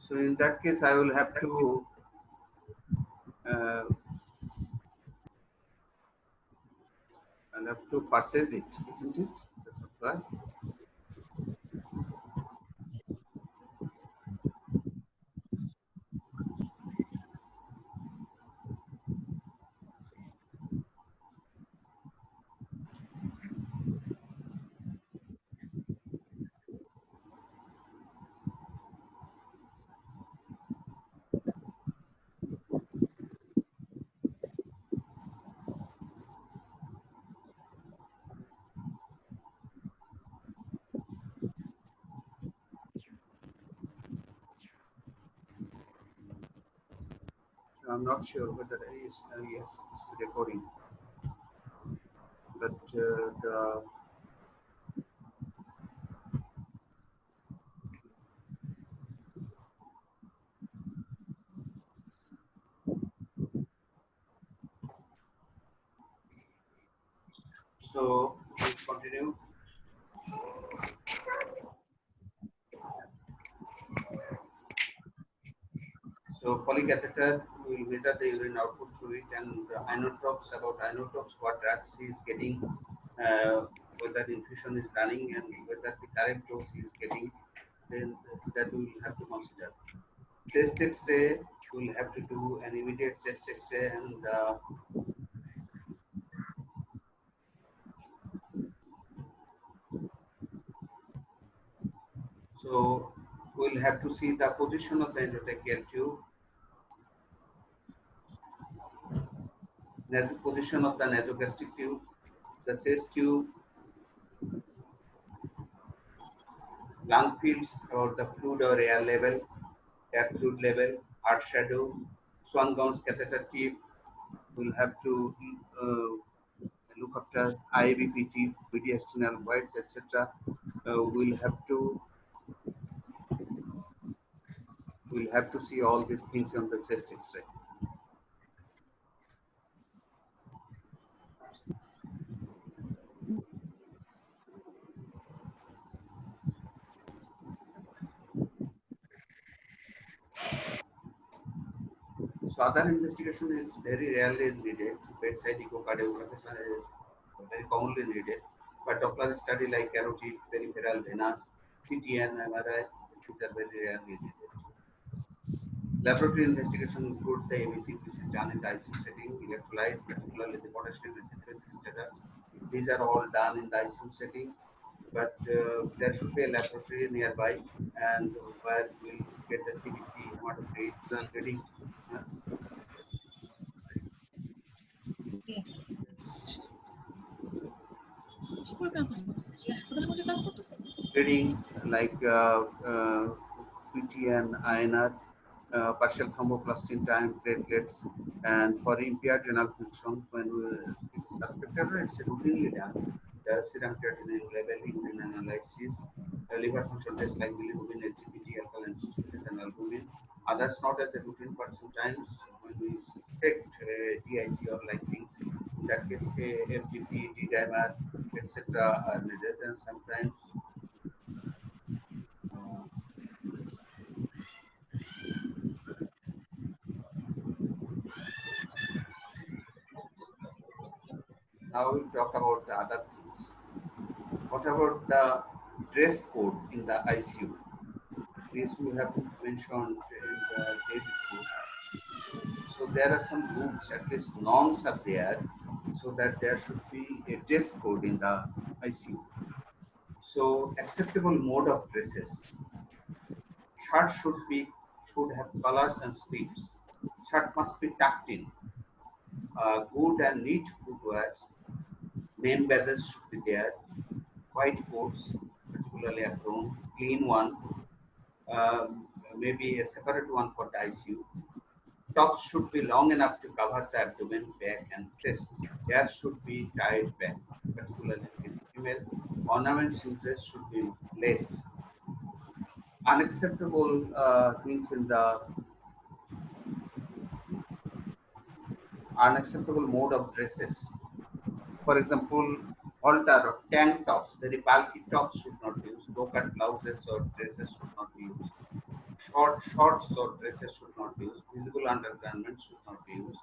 So in that case, I will have to uh, purchase it, isn't it? The software. So I'm not sure whether yes, it's recording, but the so we'll continue. So polycatheter will measure the urine output through it, and the inotropes, about inotropes, what drugs he is getting, whether the infusion is running and whether the correct dose he is getting, then that we will have to consider. Chest X-ray, we will have to do an immediate chest X-ray, and so we'll have to see the position of the endotracheal tube, position of the nasogastric tube, the chest tube, lung fields or the fluid or air fluid level, heart shadow, Swan-Ganz catheter tip. We'll have to look after IVPT, mediastinal void, etc. We'll have to see all these things on the chest X-ray. So other investigation is very rarely needed. Bedside echocardiography is very commonly needed. But Doppler study like carotid, peripheral, venous, CT and MRI, these are very rarely needed. Laboratory investigation include the imaging which is done in the ICU setting, electrolyte, particularly the potassium concentration status. These are all done in the ICU setting, but there should be a laboratory nearby and where we'll get the CBC hematocrit Son. reading. Reading like PT and INR, partial thromboplastin time, platelets, and for impaired renal function, when it is suspected, it's routinely done. The serum creatinine level, urine analysis, liver function tests like bilirubin, LGBT, alkaline phosphatase, and albumin. Others not as a routine, but sometimes when we suspect DIC or like things, in that case, FGP, D-dimer, etc. are needed, and sometimes now we'll talk about the other things. What about the dress code in the ICU? This we have mentioned in the day before. So there are some rules, at least norms are there, so that there should be a dress code in the ICU. So acceptable mode of dresses. Shirt should have collars and sleeves. Shirt must be tucked in. Good and neat footwear. Name badges should be there. White coats, particularly apron, clean one, maybe a separate one for the ICU. Tops should be long enough to cover the abdomen, back, and chest. Hair should be tied back, particularly in female. Ornaments uses should be less. Unacceptable things in the unacceptable mode of dresses. For example, halter or tank tops, very bulky tops should not be used. Low cut blouses or dresses should not be used. Shorts or dresses should not be used. Visible undergarments should not be used.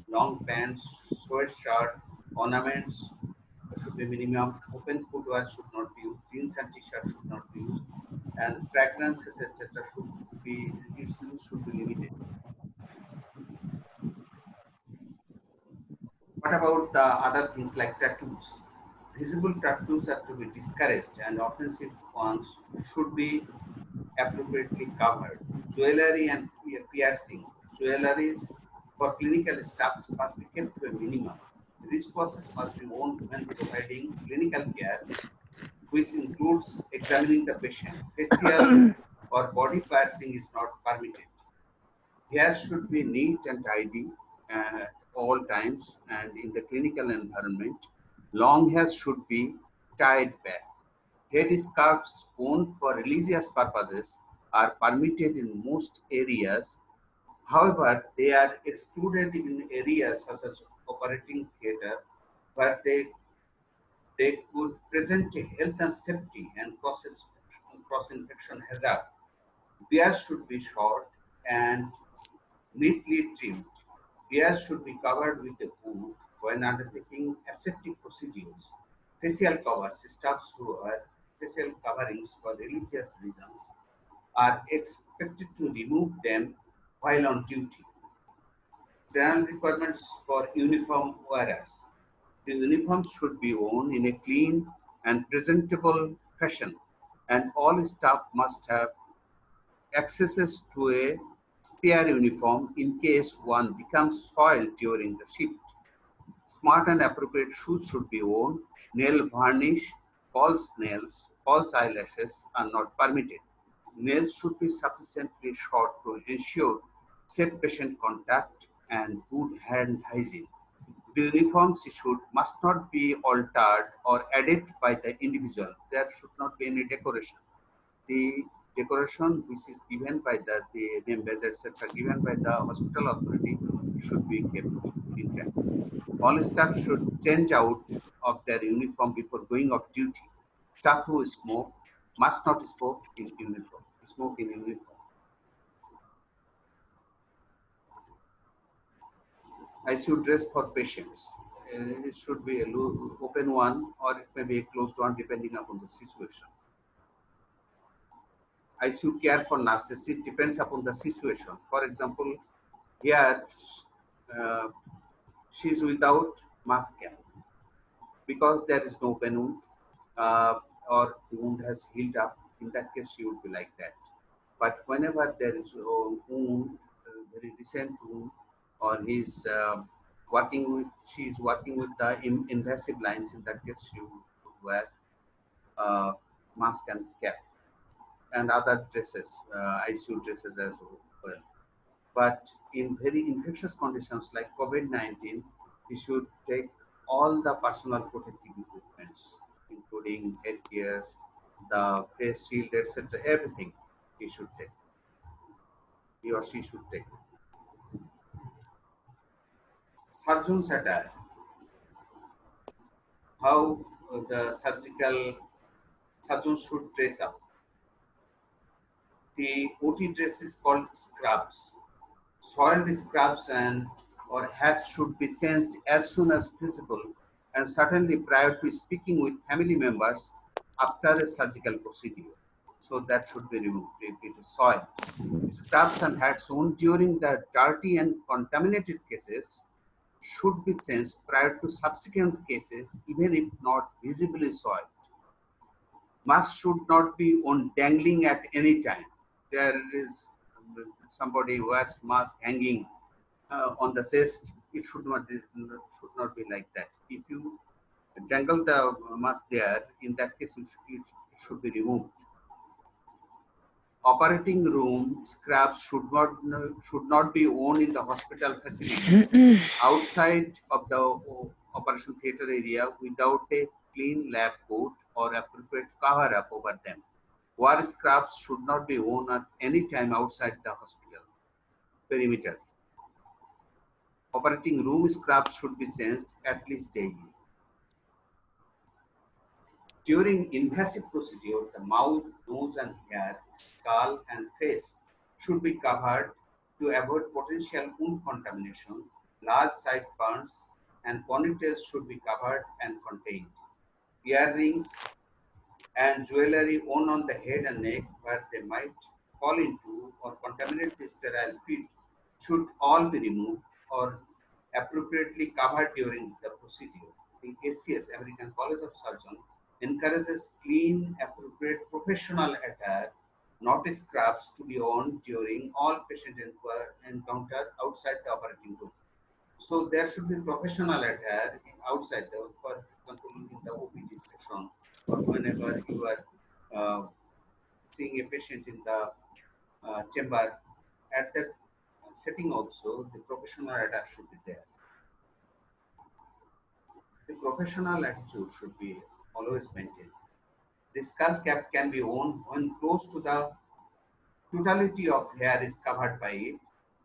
Long pants, sweatshirt, ornaments should be minimum. Open footwear should not be used. Jeans and t-shirt should not be used. And fragrances, etc., should be its use should be limited. What about the other things like tattoos? Visible tattoos are to be discouraged, and offensive ones should be appropriately covered. Jewelry and piercing. Jewelries for clinical staffs must be kept to a minimum. Wristwatches must be worn when providing clinical care, which includes examining the patient. Facial or body piercing is not permitted. Hair should be neat and tidy at all times and in the clinical environment. Long hair should be tied back. Head scarves worn for religious purposes are permitted in most areas. However, they are excluded in areas such as operating theatre where they could present a health and safety and cross infection hazard. Bears should be short and neatly trimmed. Bears should be covered with a hood when undertaking aseptic procedures. Facial covers, staffs who wear facial coverings for religious reasons are expected to remove them while on duty. General requirements for uniform wearers. The uniform should be worn in a clean and presentable fashion, and all staff must have access to a spare uniform in case one becomes soiled during the shift. Smart and appropriate shoes should be worn. Nail varnish, false nails, false eyelashes are not permitted. Nails should be sufficiently short to ensure safe patient contact and good hand hygiene. The uniforms issued must not be altered or added by the individual. There should not be any decoration. The decoration which is given by the name badge, etc., given by the hospital authority should be kept intact. All staff should change out of their uniform before going off duty. Staff who smoke must not smoke in uniform. Smoke in uniform. ICU dress for patients. It should be a open one or it may be a closed one depending upon the situation. ICU care for nurses, it depends upon the situation. For example, here uh, she is without mask care because there is no open wound uh, or the wound has healed up. In that case, she would be like that. But whenever there is a wound, very recent wound, or he's working with, she is working with the invasive lines. In that case, she would wear uh, mask and cap and other dresses, ICU dresses as well. But in very infectious conditions like COVID-19, we should take all the personal protective equipments, including headgears, the face shield, etc. Everything he should take. He or she should take. Surgeon's attire. How the surgical surgeon should dress up. The OT dress is called scrubs. Soiled scrubs and or hats should be changed as soon as possible and certainly prior to speaking with family members after a surgical procedure. So that should be removed if it is soiled. Scrubs and hats worn during the dirty and contaminated cases should be changed prior to subsequent cases even if not visibly soiled. Mask should not be on dangling at any time. There is somebody wears mask hanging on the chest. It should not be like that. If you dangle the mask there, in that case it should be removed. Operating room scraps should not be owned in the hospital facility outside of the operation theater area without a clean lab coat or appropriate cover up over them. War scraps should not be worn at any time outside the hospital perimeter. Operating room scraps should be changed at least daily. During invasive procedure, the mouth, nose and hair, skull and face should be covered to avoid potential wound contamination. Large side burns and ponytails should be covered and contained. Earrings and jewelry worn on the head and neck where they might fall into or contaminate the sterile feet should all be removed or appropriately covered during the procedure. The ACS, American College of Surgeons, encourages clean, appropriate professional attire, not scrubs, to be worn during all patient encounter outside the operating room. So there should be professional attire outside the, for example, in the OPD section, or whenever you are uh, seeing a patient in the chamber, at that setting also the professional attire should be there. The professional attitude should be always maintained. The skull cap can be worn when close to the totality of hair is covered by it,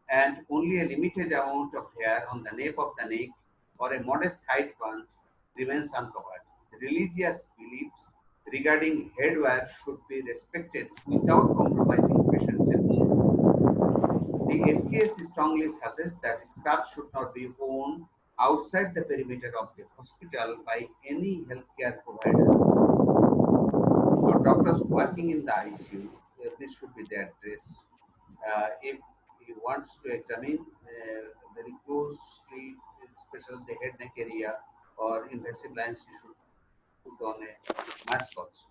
and only a limited amount of hair on the nape of the neck or a modest side bunch remains uncovered. Religious beliefs regarding headwear should be respected without compromising patient safety. The SCS strongly suggests that scrubs should not be worn outside the perimeter of the hospital by any healthcare provider or doctors working in the ICU. This should be their dress. If he wants to examine very closely, especially the head neck area or invasive lines, he should put on a mask also.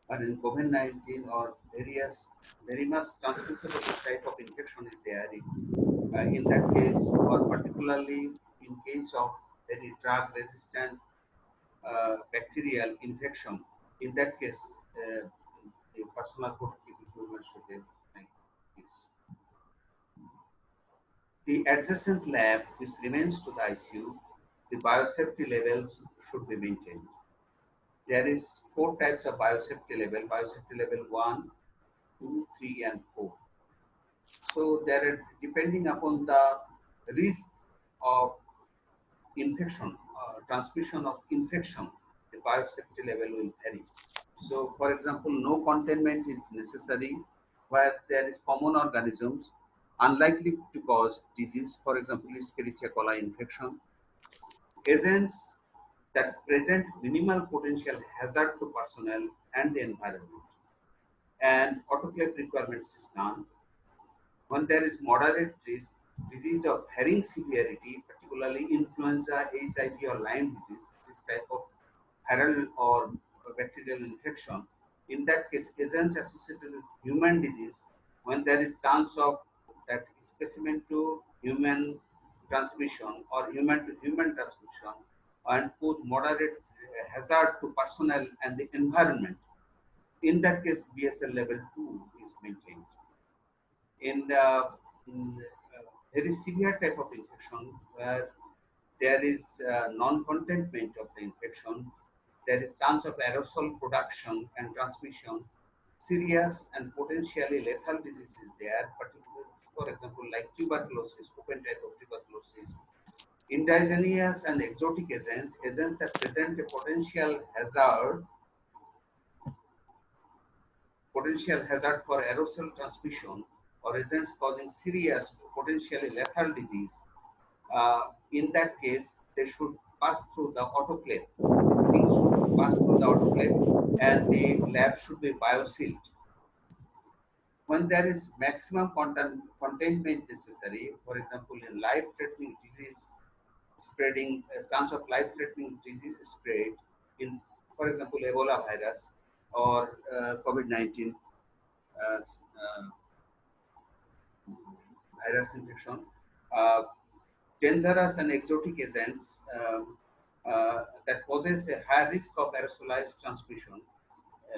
But in COVID-19 or various very much transmissible type of infection is there, in that case, or particularly in case of very drug resistant bacterial infection, in that case, the personal protective equipment should be like this. The adjacent lab, which remains to the ICU, the biosafety levels should be maintained. There is four types of biosafety level 1, 2, 3, and 4. So there are, depending upon the risk of infection, transmission of infection, the biosafety level will vary. So, for example, no containment is necessary where there is common organisms unlikely to cause disease, for example, Escherichia coli infection. Agents that present minimal potential hazard to personnel and the environment. And autoclave requirements is none. When there is moderate risk, disease of varying severity, particularly influenza, HIV, or Lyme disease, this type of viral or bacterial infection, in that case, agent associated with human disease, when there is chance of that specimen to human transmission or human to human transmission and pose moderate hazard to personnel and the environment, in that case, BSL level 2 is maintained. In the very severe type of infection where there is non-containment of the infection, there is chance of aerosol production and transmission, serious and potentially lethal diseases there, particularly, for example, like tuberculosis, open type of tuberculosis, indigenous and exotic agents that present a potential hazard for aerosol transmission or agents causing serious, potentially lethal disease. In that case, they should pass through the autoclave. These things should pass through the autoclave and the lab should be biosealed. When there is maximum containment necessary, for example, in life-threatening disease spreading, chance of life-threatening disease spread in, for example, Ebola virus or COVID-19 virus infection, uh, dangerous and exotic agents that poses a high risk of aerosolized transmission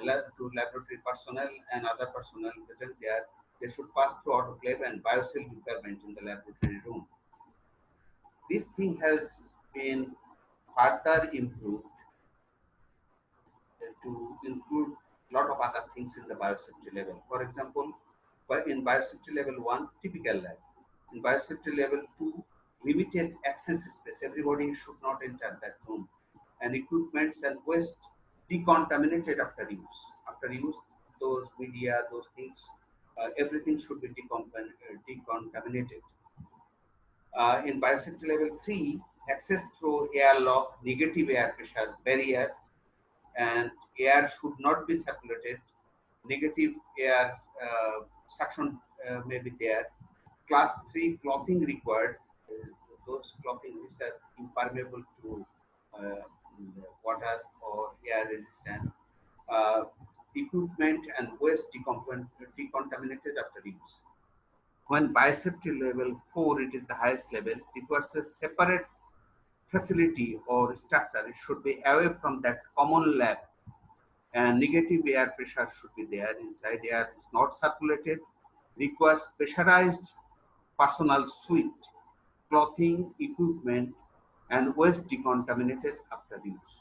to laboratory personnel and other personnel present there. They should pass through autoclave and bioseal requirement in the laboratory room. This thing has been further improved to include a lot of other things in the biosafety level. For example, in biosafety level 1, typical lab. In biosafety level 2, limited access space. Everybody should not enter that room. And equipments and waste decontaminated after use. After use, those media, those things everything should be decontaminated. In biosafety level 3, access through airlock, negative air pressure barrier, and air should not be circulated. Negative air suction may be there. Class 3 clothing required. Those clothing which are impermeable to water or air resistant. Uh, Equipment and waste decontaminated after use. When biosafety level 4, it is the highest level, requires a separate facility or structure. It should be away from that common lab, and negative air pressure should be there inside. Air is not circulated, requires pressurized personal suite, clothing, equipment, and waste decontaminated after use.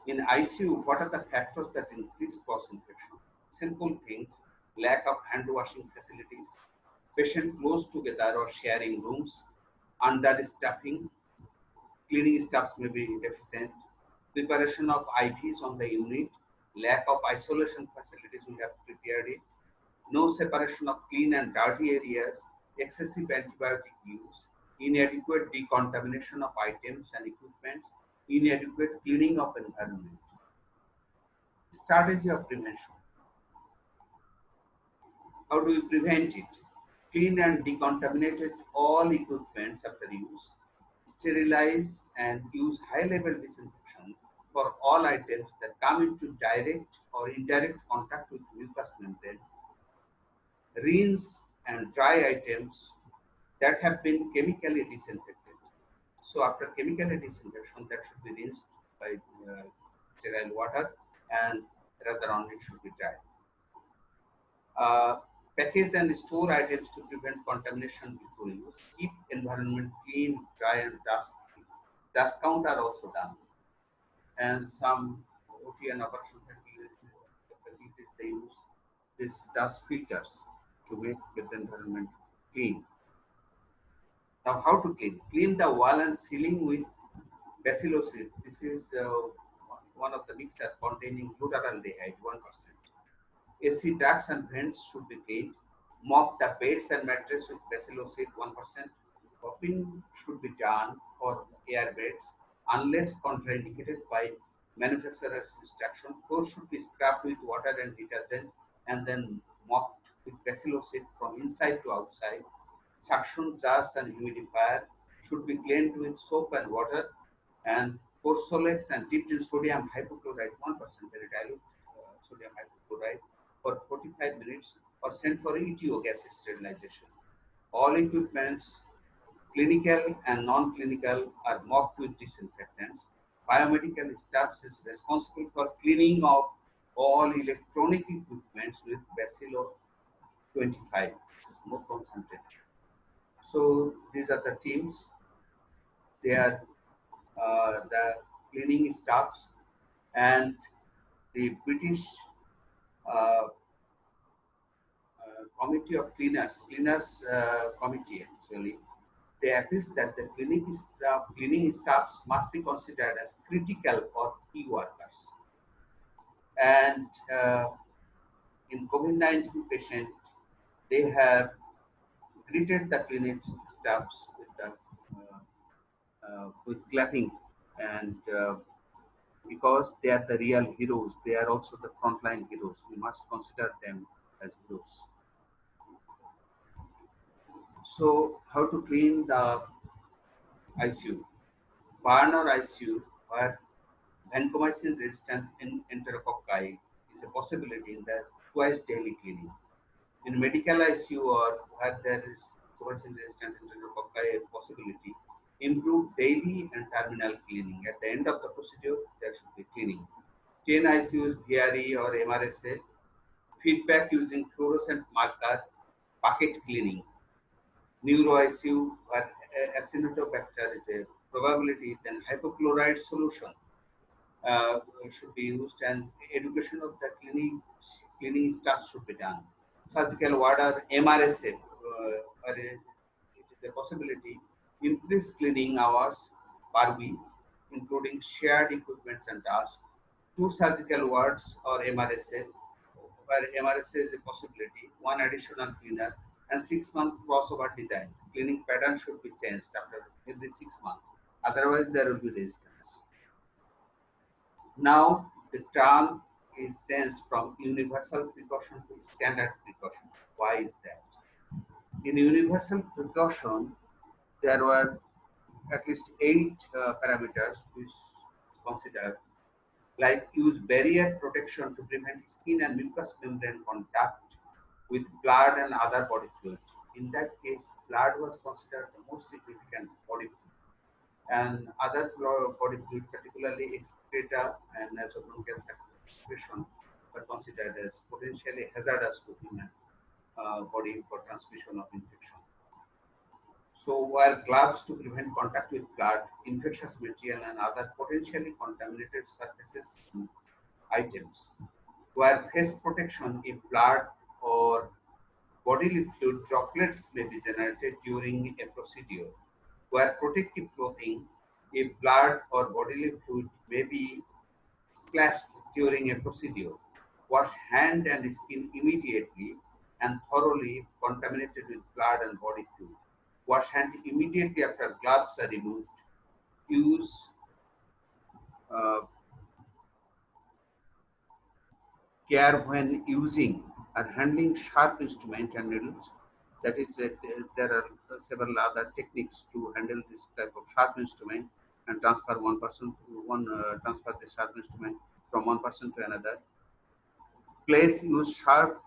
In ICU, what are the factors that increase cross infection? Simple things: lack of hand washing facilities, patient close together or sharing rooms, understaffing, cleaning staffs may be deficient, preparation of IVs on the unit, lack of isolation facilities, we have prepared it, no separation of clean and dirty areas, excessive antibiotic use, inadequate decontamination of items and equipments, inadequate cleaning of environment. Strategy of prevention. How do we prevent it? Clean and decontaminated all equipments after use. Sterilize and use high-level disinfection for all items that come into direct or indirect contact with mucous membrane. Rinse and dry items that have been chemically disinfected. So after chemically disinfection, that should be rinsed by sterile water, and rather on it should be dried. Uh, Package and store items to prevent contamination before use. Keep environment clean, dry, and dust free. Dust count are also done, and some OT and operation facilities they use these dust filters to make the environment clean. Now, how to clean? Clean the wall and ceiling with bacillocid. This is one of the mixture containing glutaraldehyde, 1%. AC ducts and vents should be cleaned. Mop the beds and mattress with bacillocid, 1%. Mopping should be done for air beds unless contraindicated by manufacturer's instruction. Floor should be scrubbed with water and detergent and then mopped with bacillocid from inside to outside. Suction jars and humidifier should be cleaned with soap and water, and Corsolex and dipped in sodium hypochlorite, 1% very dilute sodium hypochlorite for 45 minutes, or sent for ETO gas sterilization. All equipments, clinical and non-clinical, are mopped with disinfectants. Biomedical staff is responsible for cleaning of all electronic equipments with Bacillo 25. This is more concentrated. So these are the teams. They are the cleaning staffs, and the British uh, committee of cleaners committee actually, they appeals that the cleaning staffs must be considered as critical or key workers. And in COVID-19 patient, they have greeted the clinic staffs with clapping, and because they are the real heroes, they are also the frontline heroes. We must consider them as heroes. So, how to clean the ICU? Barn ICU, where vancomycin resistant enterococci is a possibility in the twice daily cleaning. In medical ICU, or where there is vancomycin resistant enterococci possibility, improve daily and terminal cleaning. At the end of the procedure, there should be cleaning. 10 ICUs, VRE or MRSA, feedback using fluorescent marker, bucket cleaning. Neuro ICU, where Acinetobacter is a probability, then hypochlorite solution uh, should be used, and education of the cleaning staff should be done. Surgical ward or MRSA, where it is a possibility, increase cleaning hours per week, including shared equipments and tasks. two surgical wards or MRSA, where MRSA is a possibility, one additional cleaner, and 6 month crossover design. Cleaning pattern should be changed after every 6 months. Otherwise, there will be resistance. Now, the term is changed from universal precaution to standard precaution. Why is that? In universal precaution, there were at least eight parameters which is considered, like use barrier protection to prevent skin and mucous membrane contact with blood and other body fluid. In that case, blood was considered the most significant body fluid, and other body fluid, particularly excreta and nasobronchial secretion, were considered as potentially hazardous to human body for transmission of infection. So, wear gloves to prevent contact with blood, infectious material, and other potentially contaminated surfaces and items. Wear face protection if blood or bodily fluid droplets may be generated during a procedure. Wear protective clothing if blood or bodily fluid may be splashed during a procedure. Wash hand and skin immediately and thoroughly if contaminated with blood and body fluid. Wash hand immediately after gloves are removed. Use uh, care when using or handling sharp instrument and needles. That is, there are several other techniques to handle this type of sharp instrument and transfer one person to one transfer the sharp instrument from one person to another. Place use sharp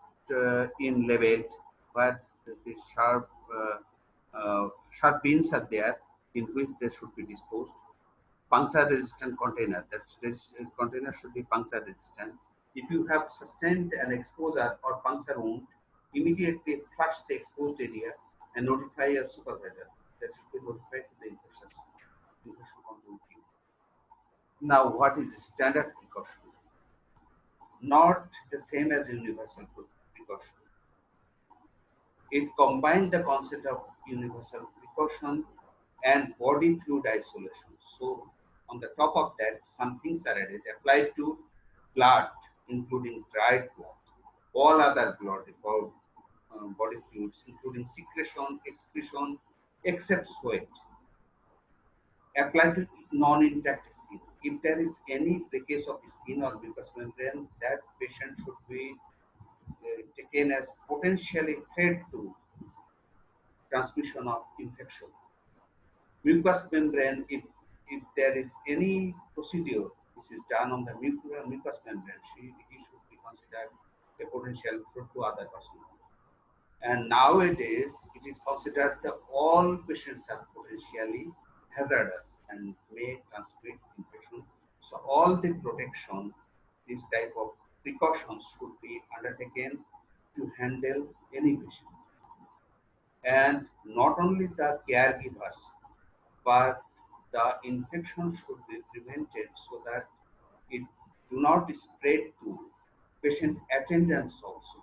in level where the sharp pins are there in which they should be disposed. Puncture resistant container. This container should be puncture resistant. If you have sustained an exposure or puncture wound, immediately flush the exposed area and notify your supervisor. That should be notified to the infection control team. Now, what is standard precaution? Not the same as universal precaution. It combined the concept of universal precaution and body fluid isolation. So, on the top of that, some things are added applied to blood, including dried blood, all other blood, body fluids, including secretion, excretion, except sweat, applied to non-intact skin. If there is any breakage of skin or mucous membrane, that patient should be taken as potentially threat to transmission of infection. Mucous membrane, if there is any procedure which is done on the mucous membrane, he should be considered a potential threat to other person. And nowadays, it is considered that all patients are potentially hazardous and may transmit infection. So all the protection, this type of precautions should be undertaken to handle any patient. And not only the caregivers, but the infection should be prevented so that it do not spread to patient attendants also.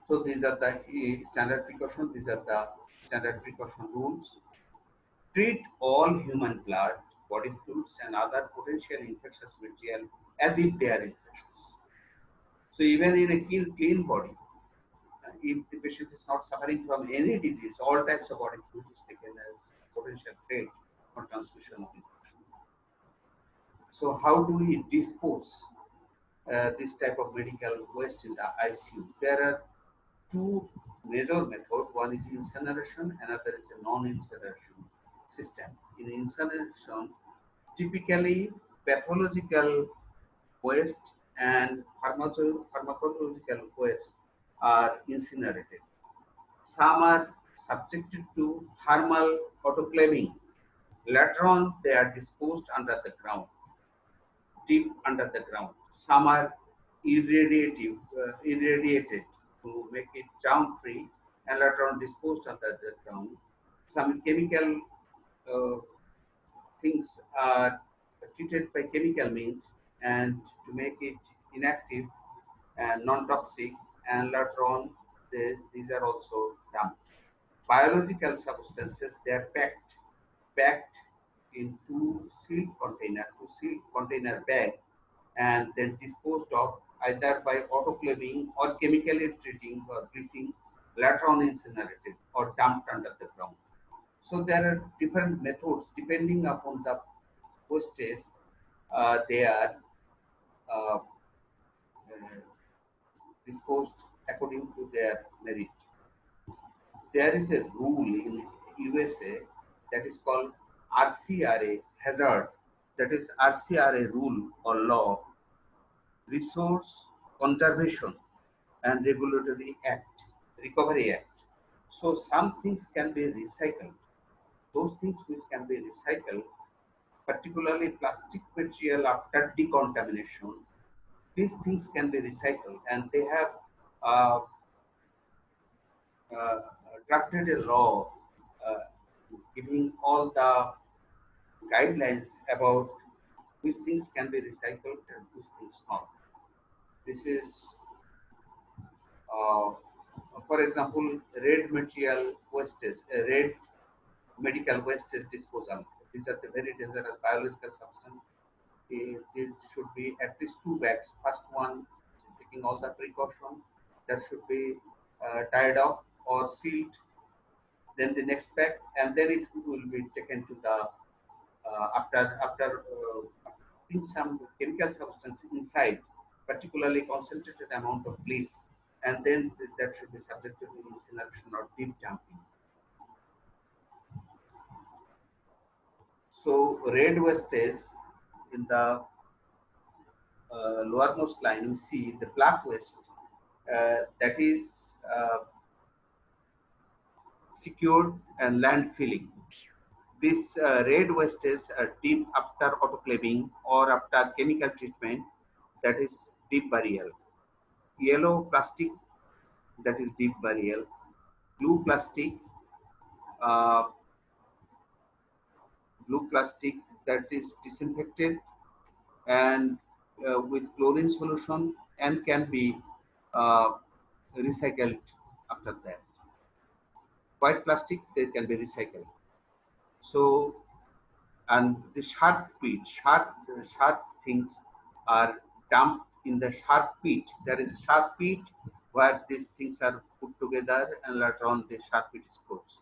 So these are the standard precaution. These are the standard precaution rules. Treat all human blood, body fluids, and other potential infectious material as if they are infectious. So even in a clean body, if the patient is not suffering from any disease, all types of body fluid is taken as potential threat for transmission of infection. So how do we dispose this type of medical waste in the ICU? There are two major methods. One is incineration, another is a non-incineration system. In incineration, typically pathological waste and pharmacological waste are incinerated. Some are subjected to thermal autoclaving. Later on, they are disposed under the ground, deep under the ground. Some are irradiated to make it germ free and later on disposed under the ground. Some chemical uh, things are treated by chemical means and to make it inactive and non-toxic, and later on these are also dumped. Biological substances, they are packed in two sealed container bag, and then disposed of either by autoclaving or chemically treating or bleaching, later on incinerated or dumped under the ground. So there are different methods depending upon the wastage they are uh, disposed according to their merit. There is a rule in USA that is called RCRA hazard, that is RCRA rule or law, Resource Conservation and Regulatory Act, Recovery Act. So some things can be recycled. Those things which can be recycled, particularly plastic material after decontamination, these things can be recycled, and they have uh, uh, drafted a law uh, giving all the guidelines about which things can be recycled and which things not. This is, uh, for example, red material wastage, red medical wastage disposal. These are the very dangerous biological substance. It should be at least two bags. First one, taking all the precaution, that should be tied off or sealed. Then the next bag, and then it will be taken to the after putting some chemical substance inside, particularly concentrated amount of bleach, and then that should be subjected to incineration or deep dumping. So red wastage in the lowermost line, we see the black waste that is secured and landfilling. These red wastes are deep after autoclaving or after chemical treatment, that is deep burial. Yellow plastic, that is deep burial. Blue plastic, uh, that is disinfected and with chlorine solution and can be uh, recycled after that. White plastic, they can be recycled. So, and the sharp things are dumped in the sharp pit. There is a sharp pit where these things are put together, and later on the sharp pit is closed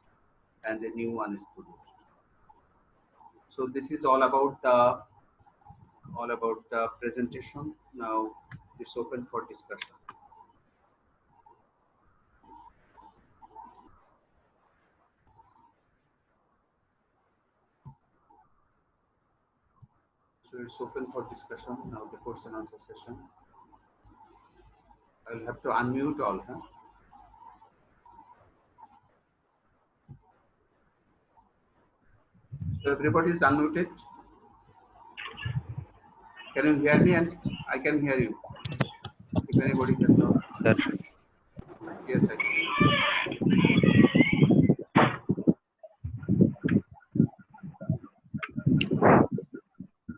and the new one is produced. So this is all about the presentation. Now it's open for discussion. So it's open for discussion now. The question answer session. I'll have to unmute all. Huh? So everybody is unmuted. Can you hear me? And I can hear you. If anybody can talk. Sir. Yes, I can.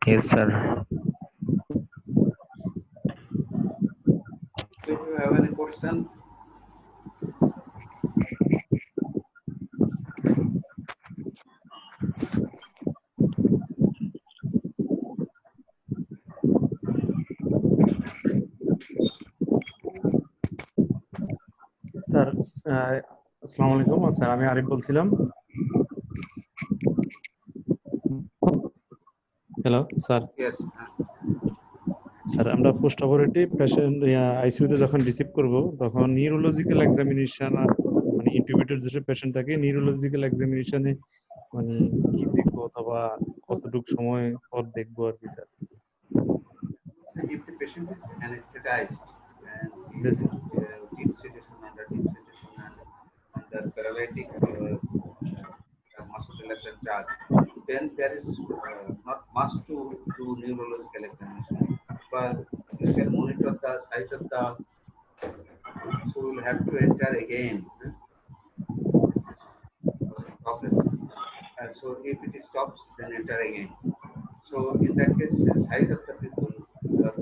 Yes, sir. Do you have any question? Sir আসসালামু আলাইকুম sir, আমি আরিফ বলছিলাম। Hello sir. Yes. Sir, আমরা post operative patient আইসিইউতে যখন receive করব তখন neurological examination, মানে ইন্টিউবেটেড যেসব পেশেন্ট থাকে নিউরোলজিক্যাল এক্সামিনেশনে মানে কি দেখবো অথবা কতটুকু সময় পর দেখবো আর কি sir? If the patient is anesthetized and Yes. deep sedation under paralytic muscle relaxant charge, then there is not much to do neurological examination, but you can monitor the size of the. So we'll have to enter again. This is a problem. So if it stops, then enter again. So in that case, size of the people,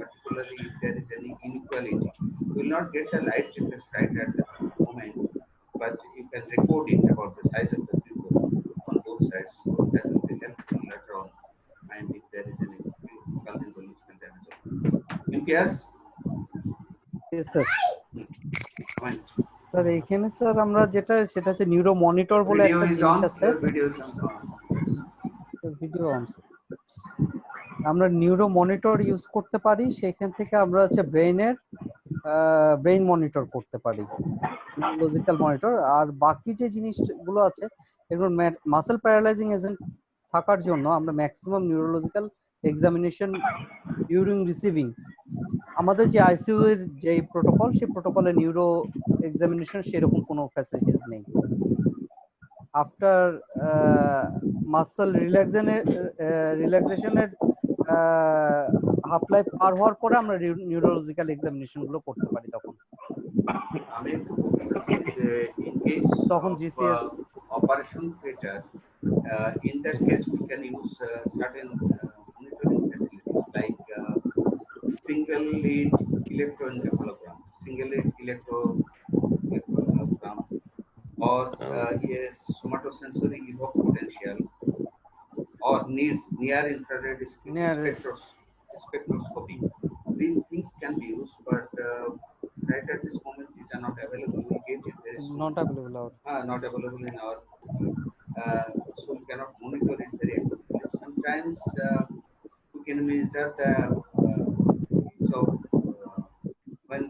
particularly if there is any inequality, you will not get the light difference right at the moment, but you can record it about the size of the people on both sites. So that will be helpful later on, and if there is any vulnerability damage. Imtiaz, Yes, sir. comment. Sir এখানে sir আমরা যেটা সেটা হচ্ছে neuro monitor বলে Video একটা is জিনিস on. আছে। Your video is on. Video on. আমরা নিউরো মনিটর ইউজ করতে পারি, সেখান থেকে আমরা হচ্ছে ব্রেইন মনিটর করতে পারি, নিউরোলজিক্যাল মনিটর। আর বাকি যে জিনিসগুলো আছে এগুলো মাসেল প্যারালাইজিং এজেন্ট থাকার জন্য আমরা maximum neurological examination during receiving, আমাদের যে আইসিইউ এর যে প্রোটোকল, সেই প্রোটোকলে নিউরো এক্সামিনেশন সেরকম কোনো ফ্যাসিলিটিস নেই। আফটার মাসল রিল্যাক্সেশনের হাফ লাইফ পার হওয়ার পরে আমরা নিউরোলজিক্যাল এক্সামিনেশন গুলো করতে পারি। তখন আমি একটু বলতে চাচ্ছি যে in case তখন of GCS operation theater, in that case we can use certain monitoring facilities like single lead electroencephalogram, single lead electroencephalogram, or yes, somatosensory evoked potential, or near infrared spectroscopy. These things can be used, but right at this moment these are not available. We get it very soon. not available. Not available in our so we cannot monitor it very accurately. Sometimes we can measure the so when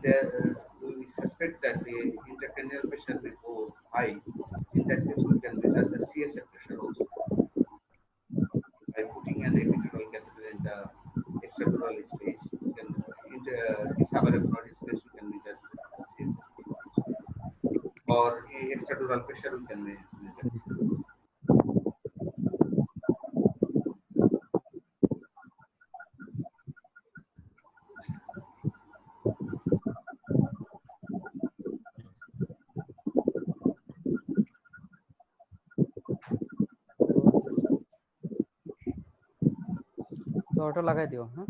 we suspect that the intracranial pressure may go high. In that case, we can measure the CSF pressure also by putting an epidural catheter in the extradural space. We can in the subarachnoid space we can measure CSF or extradural pressure we can measure. ওটা লাগাই দিও। হ্যাঁ,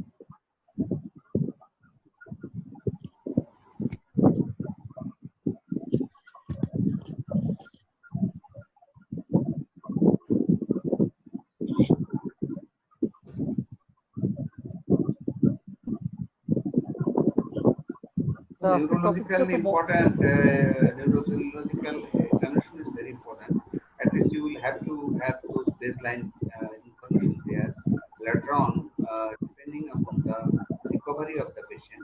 Neurological important neurological examination is very important. At least you will have to have those baseline information there. Later on, depending upon the recovery of the patient,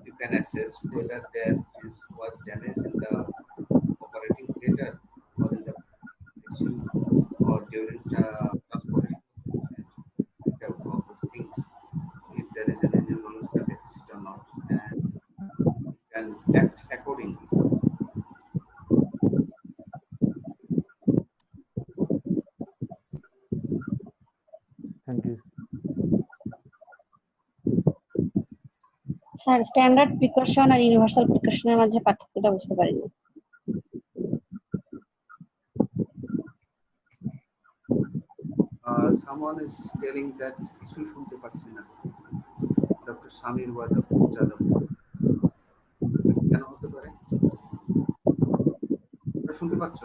you can assess whether there was damage in the operating theater or in the ICU or during transportation of those things. If there is any neurological deficit or not, and act accordingly. Thank you. Sir standard precaution আর universal প্রিকশনের মাঝে পার্থক্যটা বুঝতে পারিনি। Someone is telling that কিছু শুনতে পাচ্ছি না। ডক্টর সামির যাদব কেন হতে পারে? শুনতে পাচ্ছ?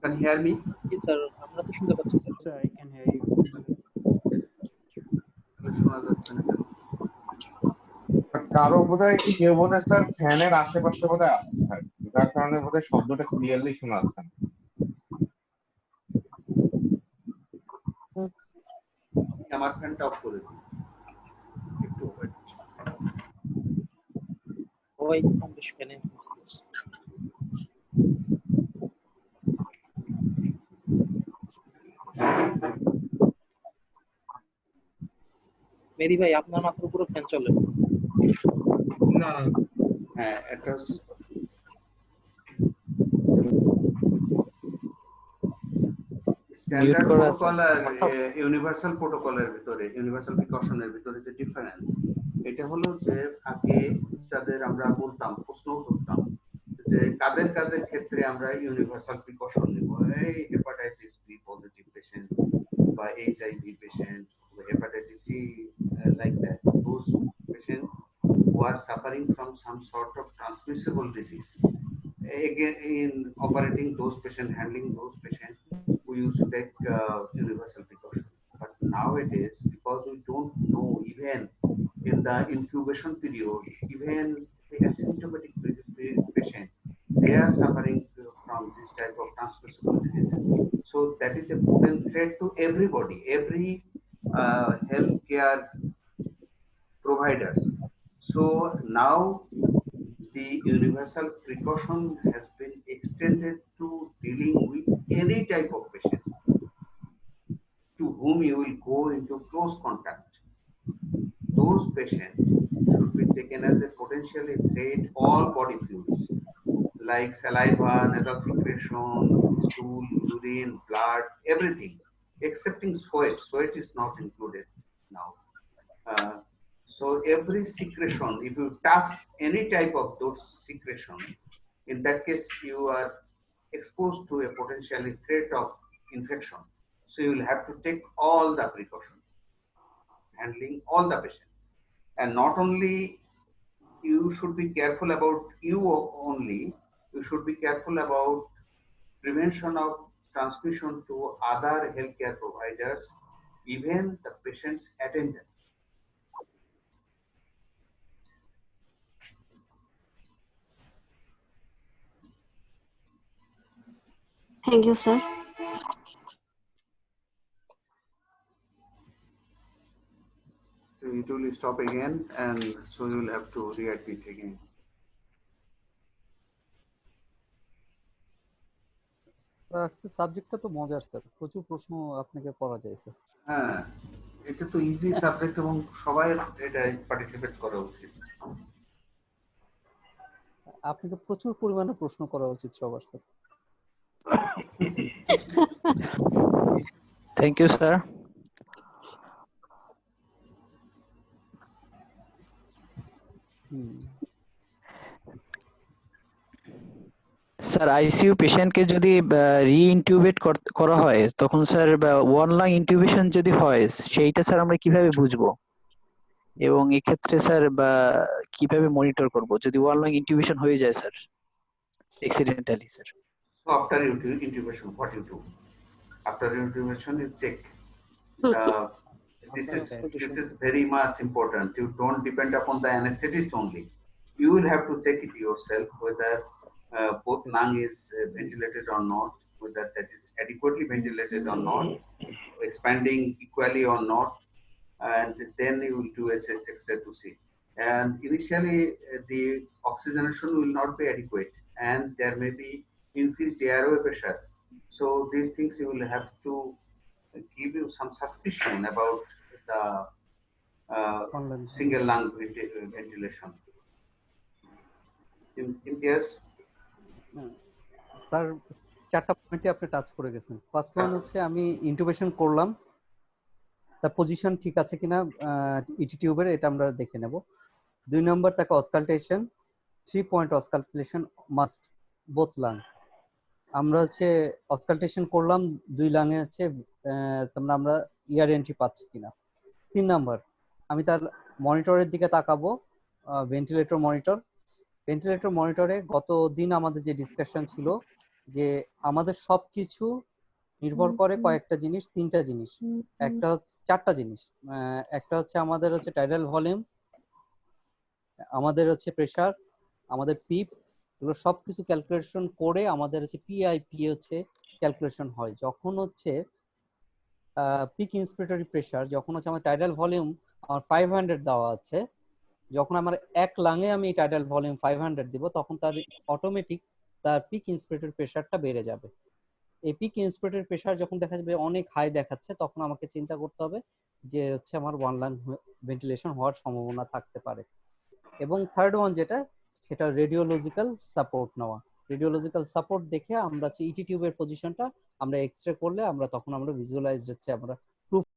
Can you hear me? Yes, sir. আমরা তো শুনতে পাচ্ছি sir. I can hear you. শোনা যাচ্ছে না কেন? কারো বোধহয় কেউ বোধহয় স্যার ফ্যানের আশেপাশে বোধহয় আছে স্যার, যার কারণে বোধহয় শব্দটা ক্লিয়ারলি শোনা যাচ্ছে না। আমার ফ্যানটা অফ করে দিই, একটু ওয়েট। ওই বেশ ফ্যানে মেরি ভাই আপনার মাথার উপরে ফ্যান চলে না হ্যাঁ, একটা স্ট্যান্ডার্ড প্রোটোকল আর ইউনিভার্সাল প্রোটোকলের ভিতরে, ইউনিভার্সাল প্রিকশনের ভিতরে যে ডিফারেন্স, এটা হলো যে আগে যাদের আমরা বলতাম, প্রশ্ন করতাম যে কাদের কাদের ক্ষেত্রে আমরা ইউনিভার্সাল প্রিকশন নেব, এই হেপাটাইটিস বি পজিটিভ পেশেন্ট বা HIV patient, hepatitis C, like that, those patients who are suffering from some sort of transmissible disease, Again, in operating those patients, handling those patients, we used to take universal precaution. But nowadays, because we don't know, even in the incubation period, even the asymptomatic patient, they are suffering from this type of transmissible diseases. So that is a potent threat to everybody, every healthcare providers. So now the universal precaution has been extended to dealing with any type of patient to whom you will go into close contact. Those patients should be taken as a potentially threat all body fluids like saliva, nasal secretion, stool, urine, blood, everything excepting sweat. Sweat is not included now. Uh, so every secretion, if you touch any type of those secretion, in that case you are exposed to a potentially threat of infection. So you will have to take all the precaution, handling all the patient. And not only you should be careful about you only, you should be careful about prevention of transmission to other healthcare providers, even the patient's attendant. Thank you, sir. So it will stop again, and so you will have to readmit again. আজকে সাবজেক্টটা তো মজার sir, প্রচুর প্রশ্ন আপনাকে করা যায় sir. হ্যাঁ, এটা তো ইজি সাবজেক্ট এবং সবাই এটাই পার্টিসিপেট করা উচিত। আপনাকে প্রচুর পরিমাণে প্রশ্ন করা উচিত সবার sir. Thank you sir. Sir ICU পেশেন্টকে যদি রিইনটিউবেট করা হয় তখন স্যার ওয়ান লাং ইনটিউবেশন যদি হয় সেইটা স্যার আমরা কিভাবে বুঝবো এবং এই ক্ষেত্রে স্যার কিভাবে মনিটর করব যদি ওয়ান লাং ইনটিউবেশন হয়ে যায় sir accidentally sir? So after intubation, what you do? After intubation, you check. This is very much important. You don't depend upon the anesthetist only. You will have to check it yourself whether both lung is ventilated or not, whether that is adequately ventilated or not, expanding equally or not, and then you will do a chest X-ray to see. And initially, the oxygenation will not be adequate, and there may be increased airway pressure. So these things you will have to give you some suspicion about the single lung ventilation. In case sir চারটা পয়েন্টে আপনি touch করে গেছেন। First one হচ্ছে আমি ইন্টুবেশন করলাম, তার position ঠিক আছে কিনা ইটি টিউবের, এটা আমরা দেখে নেব। 2 নম্বর তাকে auscultation, 3 point auscultation must both lung. আমরা হচ্ছে অসকালটেশন করলাম 2 লাঙে হচ্ছে তোমরা আমরা ইয়ার এন্ট্রি পাচ্ছি কিনা। 3 নাম্বার আমি তার মনিটরের দিকে তাকাবো, ভেন্টিলেটর মনিটর। ভেন্টিলেটর মনিটরে গত দিন আমাদের যে ডিসকাশন ছিল যে আমাদের সবকিছু নির্ভর করে কয়েকটা জিনিস, 3টা জিনিস, একটা হচ্ছে 4টা জিনিস। একটা হচ্ছে আমাদের হচ্ছে টাইডাল ভলিউম, আমাদের হচ্ছে প্রেসার, আমাদের পিপ, এগুলো সবকিছু ক্যালকুলেশন করে আমাদের হচ্ছে পিআইপি হচ্ছে ক্যালকুলেশন হয়। যখন হচ্ছে পিক ইন্সপিরেটরি প্রেসার, যখন হচ্ছে আমার টাইডাল ভলিউম আমার 500 দেওয়া আছে, যখন আমার এক লাঙে আমি টাইডাল ভলিউম 500 দিব তখন তার অটোমেটিক তার পিক ইন্সপিরেটরি প্রেসারটা বেড়ে যাবে। এই পিক ইন্সপিরেটরি প্রেসার যখন দেখা যাবে অনেক হাই দেখাচ্ছে তখন আমাকে চিন্তা করতে হবে যে হচ্ছে আমার ওয়ান লাং ভেন্টিলেশন হওয়ার সম্ভাবনা থাকতে পারে। এবং থার্ড ওয়ান যেটা, সেটা রেডিওলজিক্যাল সাপোর্ট নেওয়া। রেডিওলজিক্যাল সাপোর্ট দেখে আমরা ইটি টিউবের পজিশনটা আমরা এক্সরে করলে আমরা তখন আমরা ভিজুয়ালাইজ হচ্ছে আমরা